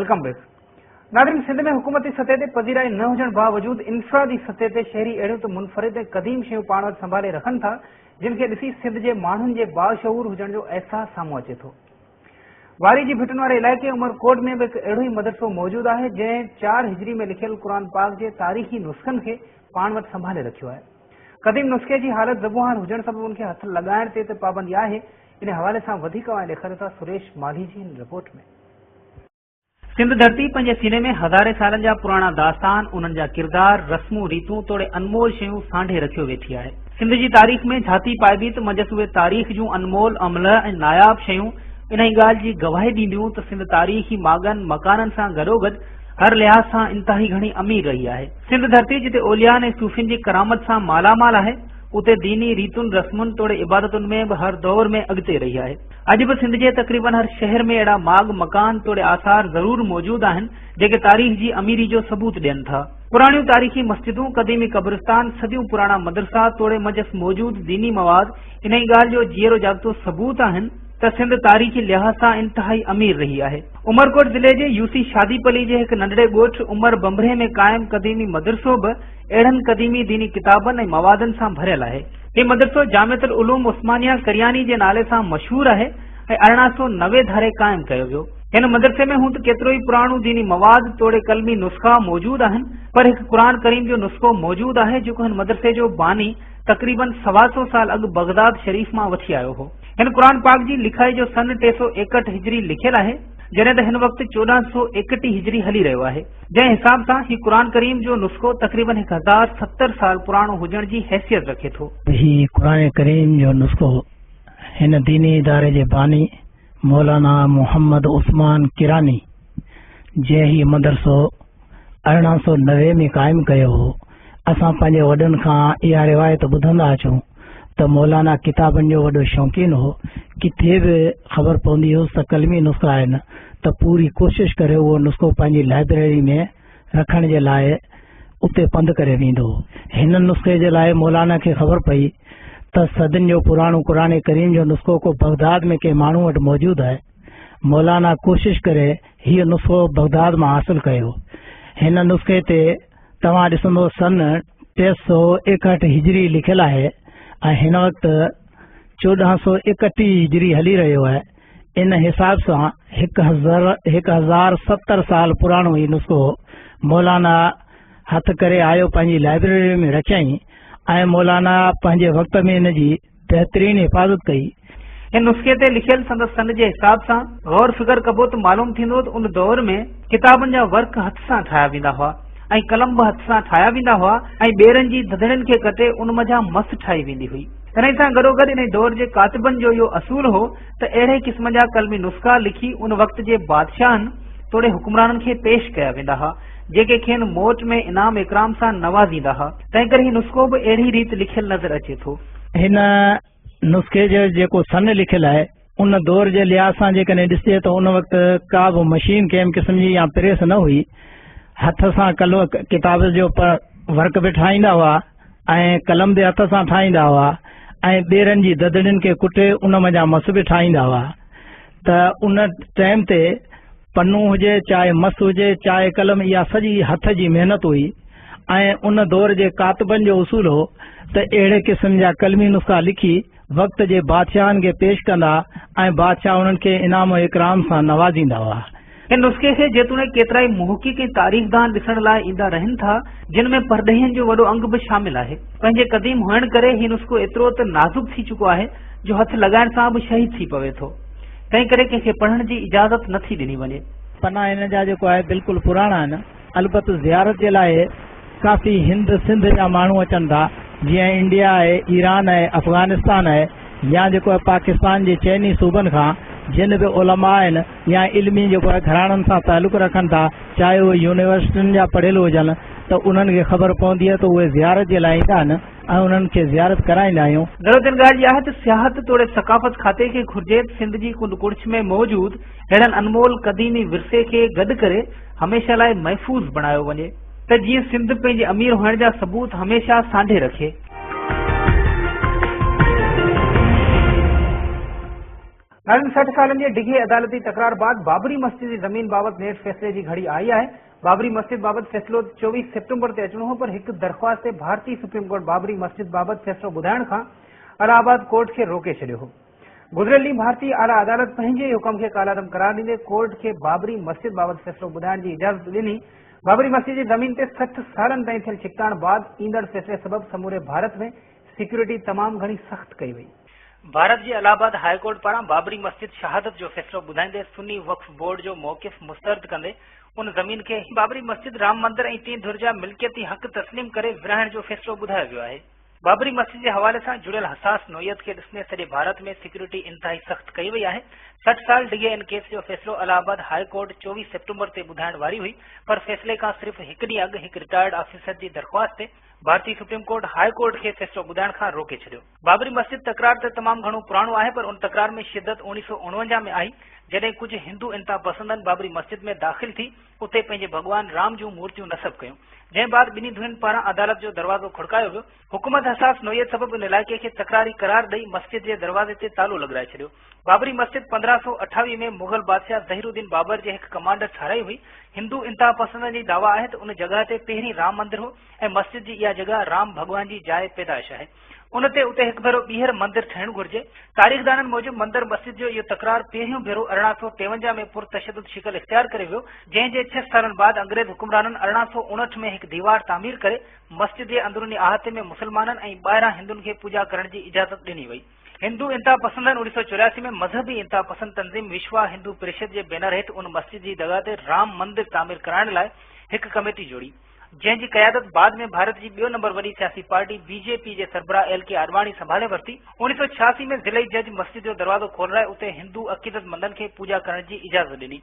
Welcome back. नाज़रीन, सिंध में हुकूमती सतह ते पजीराई न हुजण बावजूद इंफरादी सतह ते शहरी अहिड़ियूं त मुनफरिद ऐं क़दीम शयूं पाण वटि संभाले रखनि था जिन खे ॾिसी सिंध जे माण्हुनि जे बाशऊर हुजण जो अहसास साम्हूं अचे थो। वारी जी भिटुनि वारे इलाइक़े उमरकोट में बि हिकु अहिड़ो ई मदरसो मौजूदु आहे जंहिं 4 हिजरी में लिखियल क़ुर पाक जे तारीख़ी नुस्ख़नि खे पाण वटि संभाले रखियो आहे। क़दीम नुस्ख़े जी हालत ज़बूहार हुजण सबबि उनखे हथ लॻाइण ते त पाबंदी आहे। इन हवाले सां वधीक ॾेखारे था सुरेश माली जी हिन रिपोर्ट में। सिंध धरती पंहिंजे सीने में हज़ारे सालनि जा पुराणा दास्तान, उन्हनि जा किरदार, रस्मूं रीतूं तोड़े अनमोल शयूं सांढे रखियो वेठी आहे। सिंध जी तारीख़ में झाती पाइबी त मजस उहे तारीख़ जूं अनमोल अमल ऐं नायाब शयूं इन ई ॻाल्हि जी गवाही ॾींदियूं त सिंध तारीख़ी मागनि मकाननि सां गॾोगॾु हर लिहाज़ सां इंतहाई घणी अमीर रही आहे। सिंध धरती जिते ओलियान ऐं सूफ़ियुनि जी करामत सां मालामाल आहे, उते दीनी रीतुनि रस्मुनि तोड़े इबादतुनि में बि हर दौर में अॻिते रही आहे। अॼु बि सिंध जे तक़रीबन हर शहर में अहिड़ा माग मकान तोड़े आसार ज़रूर मौजूद आहिनि जेके तारीख़ जी अमीरी जो सबूत ॾियनि था। पुराणियूं तारीख़ी मस्जिदूं, क़दीमी क़ब्रिस्तान, सदियूं पुराणा मदरसा तोड़े मजस मौजूद दीनी मवाद इन ई ॻाल्हि जो जीअरो जागतो सबूत आहिनि त सिंध तारीख़ी लिहाज़ सां इंतहाई अमीर रही आहे। उमरकोट ज़िले जे यूसी शादीपली जे हिकु नंढड़े ॻोठ उमर बंबरे में क़ाइम क़दीमी मदरसो बि अहिड़नि क़दीमी दीनी किताबनि ऐं मवादनि सां भरियल आहे। हीउ मदरसो जामिअतुल उलूम उस्मानिया करियानी जे नाले सां मशहूर आहे ऐं 1890 धारे क़ाइम कयो वियो। हिन मदरसे में हूं त केतिरो ई पुराणो दीनी मवाद तोड़े कलमी नुस्ख़ा मौजूद आहिनि, पर हिकु क़ुर करीम जो नुस्ख़ो मौजूद आहे जेको हिन मदरसे जो बानी तक़रीबन 125 साल अॻु बगदाद शरीफ़ मां वठी आयो हो। हिन क़ुर पाक जी लिखाई जो सन 361 हिजरी लिखियल आहे, जॾहिं त हिन वक़्तु 1461 हिजरी हली रहियो आहे। जंहिं हिसाब सां हीउ क़ुर करीम जो नुस्ख़ो तक़रीबन 1070 साल पुराणो हुजण जी हैसियत रखे थो। हीउ क़ुर करीम जो नुस्ख़ो हिन दीनी इदारे जे बानी मौलाना मोहम्मद उस्मान किरानी जंहिं हीउ मदरसो 1890 में क़ाइमु कयो हो। असां पंहिंजे वॾनि खां इहा रिवायत ॿुधंदा अचूं त मौलाना किताबनि जो वॾो शौक़ीन हो। किथे बि ख़बर पवंदी हुअसि त कलमी नुस्ख़ा आहिनि त पूरी कोशिश करे उहो नुस्ख़ो पंहिंजी लाइब्रेरी में रखण जे लाइ उते पंधु करे वेंदो हो। हिन नुस्ख़े जे लाइ मौलाना खे ख़बर पई त सदियुनि जो पुराणो क़ुर करीम जो नुस्ख़ो को बगदाद में कंहिं माण्हू वटि मौजूदु आहे। मौलाना कोशिश करे हीउ नुस्ख़ो बगदाद मां हासिल कयो। हिन नुस्ख़े ते तव्हां ॾिसंदो सन 361 हिजरी लिखियल आहे ऐं हिन वक़्तु 1431 हिजरी हली रहियो आहे। इन हिसाब सां 1070 साल पुराणो हीउ नुस्ख़ो मौलाना हथ करे आयो, पंहिंजी लाइब्रेरी में रखियईं ऐं मौलाना पंहिंजे वक़्त में इन जी बहितरीन हिफ़ाज़त कई। हिन नुस्ख़े ते लिखियल संदसि सन जे हिसाब सां गौर फिकर कबो त मालूम थींदो त उन दौर में किताबनि जा वर्क हथ सां ठाहिया वेंदा हुआ ऐं कलम बि हथ सां ठाहिया वेंदा हुआ ऐं ॿेरनि जी धधड़ियुनि खे कटे उन मथां मस ठाही वेंदी हुई। इन सां गॾोगॾु इन दौर जे कातिबनि जो इहो असूल हो त अहिड़े क़िस्म जा कलमी नुस्ख़ा लिखी उन वक़्त जे बादशाहनि तोड़े हुक्मराननि खे पेश कया वेंदा हुआ जेके खेनि मोट में इनाम इकराम सां नवाज़ींदा हुआ। तंहिं करे हीउ नुस्ख़ो बि अहिड़ी रीति लिखियल नज़र अचे थो। हिन नुस्ख़े जो जेको सन लिखियल आहे उन दौर जे लिहाज़ सां जेकॾहिं ॾिसे त उन वक़्तु का बि मशीन कंहिं क़िस्म जी या प्रेस न हुई। हथ सां किताब जो वर्क बि ठाहींदा हुआ ऐं कलम बि हथ सां ठाहींदा हुआ ऐं ॿेरनि जी ददड़ियुनि खे कुटे उन मथां मस बि ठाहींदा हुआ। त उन टाइम ते पन्नू हुजे चाहे मस हुजे चाहे कलम, इहा सॼी हथ जी महिनत हुई ऐं उन दौर जे कातिबनि जो उसूल हो त अहिड़े क़िस्म जा कलमी नुस्ख़ा लिखी वक़्त जे बादशाहनि खे पेश कंदा ऐं बादशाह उन्हनि खे इनाम इकराम सां नवाज़ींदा हुआ। हिन नुस्ख़े खे जेतोणीकि केतिरा ई मुहक़िक़ ऐं तारीख़दान ॾिसण लाइ ईंदा रहनि था जिन में परॾेहियुनि जो वॾो अंग बि शामिल आहे। पंहिंजे क़दीम हुअण करे हीउ नुस्ख़ो एतिरो त नाज़ुक थी चुको आहे जो हथ लॻाइण सां बि शहीद थी पवे थो। तंहिं करे कंहिंखे पढ़ण जी इजाज़त नथी ॾिनी वञे। पना हिन जा जेको आहे बिल्कुलु पुराणा आहिनि। अलबत्ते ज़ियारत जे लाइ काफ़ी हिंद सिंध जा माण्हू अचनि था, जीअं इंडिया आहे, ईरान आहे, अफ़गानिस्तान आहे या जेको आहे पाकिस्तान जे चइनी सूबनि खां जिन बि उलमा आहिनि या इल्मी जेको आहे घराणनि सां तालुक़ रखनि था, चाहे उहे यूनिवर्सिटियुनि जा पढ़ियल हुजनि, त उन्हनि खे ख़बर पवंदी आहे त उहे ज़ियारत जे लाइ ईंदा आहिनि ऐं उन्हनि खे ज़ियारत कराईंदा आहियूं। ज़रूरत ॻाल्हि इहा आहे त सियाहत तोड़े सक़ाफ़त खाते खे घुर्जे सिंध जी कुंड कुड़िछ में मौजूद अहिड़नि अनमोल क़दीमी विरसे खे गॾु करे हमेशह लाइ महफ़ूज़ बणायो वञे त जीअं सिंध पंहिंजे अमीर हुअण जा सबूत हमेशह सांढे रखे। नाज़रीन 60 सालनि जे डिघे अदालती तकरार बाद बाबरी मस्जिद जी ज़मीन बाबत नेठ फैसले जी घड़ी आई है। बाबरी मस्जिद बाबत फैसलो 24 सितंबर ते अचणो हो, पर एक दरख्वास्त ते भारतीय सुप्रीम कोर्ट बाबरी मस्जिद बाबत फैसलो ॿुधाइण खां इलाहाबाद कोर्ट खे रोके छॾियो हो। गुज़िरियल ॾींहुं भारतीय आला अदालत पंहिंजे हुकम खे कालादम करार ॾींदे कोर्ट खे बाबरी मस्जिद बाबत फैसलो ॿुधाइण जी इजाज़त ॾिनी। बाबरी मस्जिद जी ज़मीन ते 60 सालनि ताईं थियल छिकताण बाद ईंदड़ फैसले सबब समूरे भारत में सिक्योरिटी तमाम घणी सख्त कई वई। भारत जे इलाहाबाद हाई कोर्ट पारां बाबरी मस्जिद शहादत जो फैसलो ॿुधाईंदे सुन्नी वक्फ बोर्ड जो मौक़िफ़ मुस्तरद कंदे उन ज़मीन खे बाबरी मस्जिद राम मंदिर ऐं 3 धुर जा मिल्कियती हक़ तस्लीम करे विरहाइण जो फैसलो ॿुधायो वियो आहे। बाबरी मस्जिद जे हवाले सां जुड़ियल हसास नोयत खे ॾिसंदे सॼे भारत में सिक्योरिटी इंतहाई सख़्त कई वई आहे। 60 साल डिघे इन केस जो फैसलो इलाहाबाद हाई कोर्ट 24 सितंबर ते ॿुधाइण वारी हुई, पर फैसले खां सिर्फ़ हिकु ॾींहुं अॻु हिकु रिटायर्ड ऑफिसर जी दरख़्वास्त ते भारतीय सुप्रीम कोर्ट हाई कोर्ट खे फैसलो ॿुधाइण खां रोके छॾियो। बाबरी मस्जिद तकरार त तमामु घणो पुराणो आहे, पर उन तकरार में शिदत 1949 में आई जॾहिं कुझु हिंदू इंतहा पसंदनि बाबरी मस्जिद में दाख़िल थी उते पंहिंजे भॻवान राम जूं मूर्तियूं नस्ब कयूं, जंहिं बाद ॿिन्ही धुरियुनि पारां अदालत जो दरवाज़ो खड़कायो वियो। हुकूमत हसास नोयत सबब इन इलाइक़े खे तकरारी करार ॾेई मस्जिद जे दरवाज़े ते तालो लॻाए छॾियो। बाबरी मस्जिद 1528 में मुग़ल बादशाह ज़हीरुद्दीन बाबर जे हिकु कमांडर ठाराई हुई। हिंदू इंतहा पसंदनि जी दावा आहे त उन जॻह ते पहिरीं राम मंदिर हो ऐं मस्जिद जी इहा जॻह राम भॻवान जी जाइ पैदाइश आहे। उन ते उते हिकु भेरो ॿीहर मंदिर ठहिणु घुर्जे। तारीख़दाननि मूजिबि मंदिर मस्जिद जो इहो तकरार पहिरियों भेरो 1853 में पुरतशदुद शिकल इख्तियार करे वियो, जंहिं जे 6 सालनि बाद अंग्रेज़ हुकुमराननि 1859 में हिकु दीवार तामीर करे मस्जिद जे अंदरूनी अहाते में मुसलमाननि ऐं ॿाहिरां हिंदुनि खे पूॼा करण जी इजाज़त ॾिनी वई। हिंदू इंतहा पसंदनि 1984 में मज़हबी इंतहा पसंद तंज़ीम विश्वा हिंदू परिषद जे बैनर हेठि उन मस्जिद जी जॻह ते राम मंदिर तामीर कराइण लाइ हिकु कमेटी जोड़ी, जंहिं जी क़यादत बाद में भारत जी ॿियो नंबर वॾी सियासी पार्टी बीजेपी जे सरबराह LK आडवाणी संभाले वरिती। 1986 में ज़िलई जज मस्जिद जो दरवाज़ो खोलाए उते हिंदू अक़ीदतमंदनि खे पूॼा करण जी इजाज़त ॾिनी,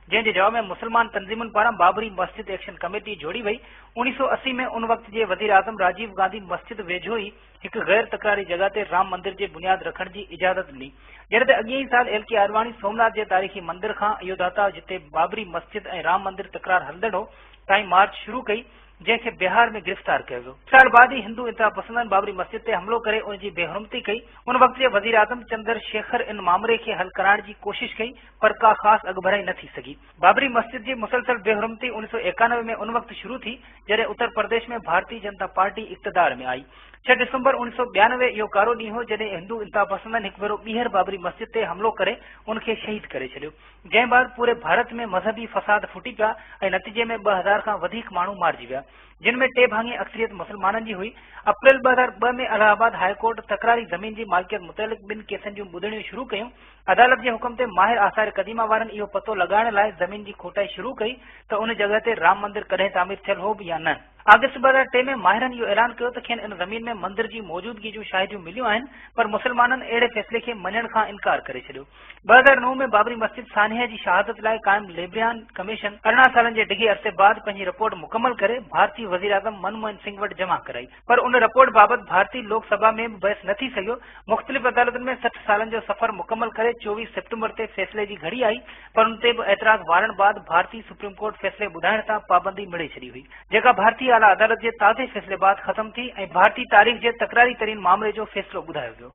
जंहिं जे जवाब में मुसलमान तंज़ीमुनि पारां बाबरी मस्जिद एक्शन कमेटी जोड़ी वई। 1980 में उन वक़्त जे वज़ीर आज़म राजीव गांधी मस्जिद वेझो ई हिकु गैर तकरारी जॻह ते राम मंदिर जे बुनियाद रखण जी इजाज़त ॾिनी, जॾहिं त अॻिए ई साल LK आडवाणी सोमनाथ जे तारीख़ी मंदिर खां अयोध्या जिते बाबरी मस्जिद ऐं राम मंदिर तकरार हलंदड़ हो ताईं मार्च शुरू कई, जंहिंखे बिहार में गिरफ़्तार कयो वियो। साल बाद ही हिंदू इंतहा पसंदनि बाबरी मस्जिद ते हमलो करे उन जी बेहरमती कई। उन वक़्त जे वज़ीर आज़म चंद्रशेखर इन मामले खे हल कराइण जी कोशिश कई, पर का ख़ासि अॻुभराई न थी सघी। बाबरी मस्जिद जी मुसलसल बेहरमती 1991 में उन वक़्त शुरू थी जॾहिं उत्तर प्रदेश में भारतीय जनता पार्टी इक़्तिदार में आई। 6 दिसंबर 1992 इहो कारो ॾींहुं हो जॾहिं हिंदू इंतहा पसंदनि हिकु भेरो ॿीहर बाबरी मस्जिद ते हमलो करे उनखे शहीद करे छॾियो, जंहिं बाद पूरे भारत में मज़हबी फ़साद फुटी पिया ऐं नतीजे में 2000 खां वधीक माण्हू मारिजी विया, जिन में 2 भाङी अक्सरियत मुसलमाननि जी हुई। अप्रैल 2002 में इलाहाबाद हाई कोर्ट तकरारी ज़मीन जी मालिकियत मुतलिक़ 2 केसनि जूं ॿुधणियूं शुरू कयूं। अदालत जे हुकुम ते माहिर आसार क़दीमा वारनि इहो पतो लॻाइण लाइ ज़मीन जी खोटाई शुरू कई त उन जॻह ते राम मंदिर कॾहिं तामीर थियल हो या न। अगस्त 2003 में माहिरनि इहो ऐलान कयो त खेनि इन ज़मीन में मंदिर जी मौजूदगी जूं शाहिदियूं मिलियूं आहिनि, पर मुसलमाननि अहिड़े फ़ैसिले खे मञण खां इनकार करे छॾियो। 2009 में बाबरी मस्जिद सानिया जी शहादत लाइ क़ाइम लेबरियान कमीशन 18 सालनि जे डिघे अरसे बाद पंहिंजी रिपोर्ट मुकमल करे भारतीय वज़ीर आज़म मनमोहन सिंह वटि जमा कराई, पर उन रिपोर्ट बाबति भारतीय लोकसभा में बि बहस न थी सघियो। मुख़्तलिफ़ अदालतुनि में 60 सालनि जो सफ़र मुकमल करे 24 सितंबर ते फ़ैसिले जी घड़ी आई, पर उन ते बि एतिराज़ वारनि बाद भारतीय सुप्रीम कोर्ट फ़ैसिले ॿुधाइण तां पाबंदी मिड़े छॾी हुई, जेका भारतीय आला अदालत जे ताज़े फ़ैसिले बाद ख़त्म थी ऐं भारतीय तारीख़ जे तकरारी तरीन मामले जो फ़ैसिलो ॿुधायो वियो।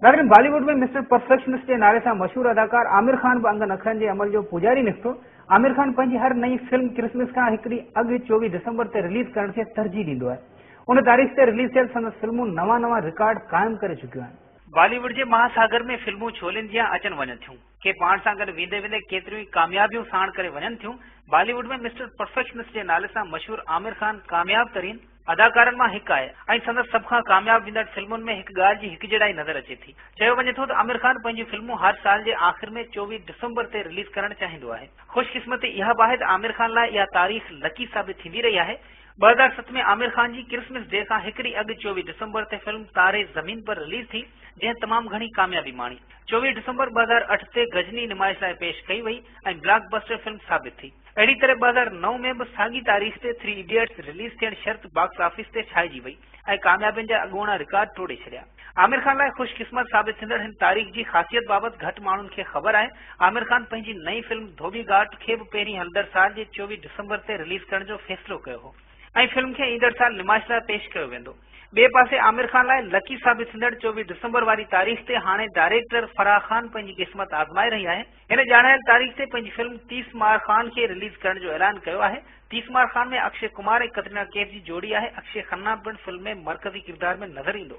नाज़रीन, बॉलीवुड में मिस्टर परफेक्शनिस्ट जे नाले सां मशहूर अदाकार आमिर खान बि अंगनि अखरनि जे अमल जो पुजारी निकितो। आमिर खान पंहिंजी हर नई फिल्म क्रिसमस खां हिकु ॾींहुं अॻु 24 दिसंबर ते रिलीज़ करण खे तरजीह ॾींदो आहे। उन तारीख़ ते रिलीज़ थियल संदसि फिल्मूं नवां रिकॉर्ड क़ाइमु करे चुकियूं आहिनि। बॉलीवुड जे महासागर में फिल्मूं छोलिन जियां अचनि वञनि थियूं, के पाण सां गॾु वेंदे वेंदे केतिरियूं ई कामयाबियूं साण करे वञनि थियूं। बॉलीवुड में मिस्टर परफेक्शनिस्ट जे नाले सां मशहूर आमिर खान कामयाब तरीन अदाकारनि मां हिकु आहे ऐं संदसि सभ खां कामयाब वेंदड़ फिल्मुनि में हिकु ॻाल्हि जी हिकजहिड़ाई नज़र अचे थी। चयो वञे थो त आमिर खान पंहिंजूं फिल्मूं हर साल जे आख़िर में 24 दिसंबर ते रिलीज़ करणु चाहींदो आहे। ख़ुशकिस्मती इहा बि आहे त आमिर खान लाइ इहा तारीख़ लकी साबित थींदी रही आहे। 2007 में आमिर खान जी क्रिसमस डे खां हिकु ॾींहुं अॻु 24 दिसंबर ते फिल्म तारे ज़मीन पर रिलीज़ थी, जंहिं तमामु घणी कामयाबी माणी। 24 दिसंबर 2008 ते गजनी नुमाइश लाइ पेश कई वई ऐं ब्लॉकबस्टर फिल्म साबित थी। अहिड़ी तरह 2009 में बि साॻी तारीख़ ते 3 इडियट्स रिलीज़ थियण शर्त बॉक्स ऑफिस ते छाइजी वई ऐं कामयाबियुनि जा अॻूणा रिकॉर्ड तोड़े छॾिया। आमिर खान लाइ ख़ुशकिस्मत साबित थींदड़ हिन तारीख़ जी ख़ासियत बाबति घटि माण्हुनि खे ख़बर आहे। आमिर खान पंहिंजी नई फिल्म धोबी घाट खे बि पहिरीं हलंदड़ साल जे 24 दिसंबर ते रिलीज़ करण जो फ़ैसिलो कयो हो ऐं फिल्म खे ईंदड़ साल नुमाइश लाइ पेश कयो वेंदो। बे पासे आमिर खान लाइ लकी साबित थींदड़ 24 दिसंबर वारी तारीख़ ते हाणे डायरेक्टर फराह खान पंहिंजी क़िस्मत आज़माए रही आहे। हिन ॼाणायल तारीख़ ते पंहिंजी फिल्म 30 मार खान खे रिलीज़ करण जो ऐलान कयो आहे। 30 मार खान में अक्षय कुमार ऐं कतरीना कैफ जी जोड़ी आहे। अक्षय खन्ना पिणु फिल्म में मरकज़ी किरदार में नज़र ईंदो।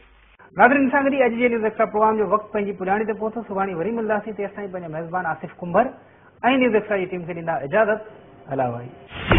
नाज़रीन सां गॾु अॼु जे न्यूज़ एक्स्ट्रा प्रोग्राम जो वक़्तु पंहिंजी पुॼाणी ते पहुतो। सुभाणे वरी मिलंदासीं। तेसिताईं पंहिंजा मेज़बान आसिफ कुंभर ऐं न्यूज़ एक्स्ट्रा जी टीम खे ॾींदा इजाज़त। अला भाई।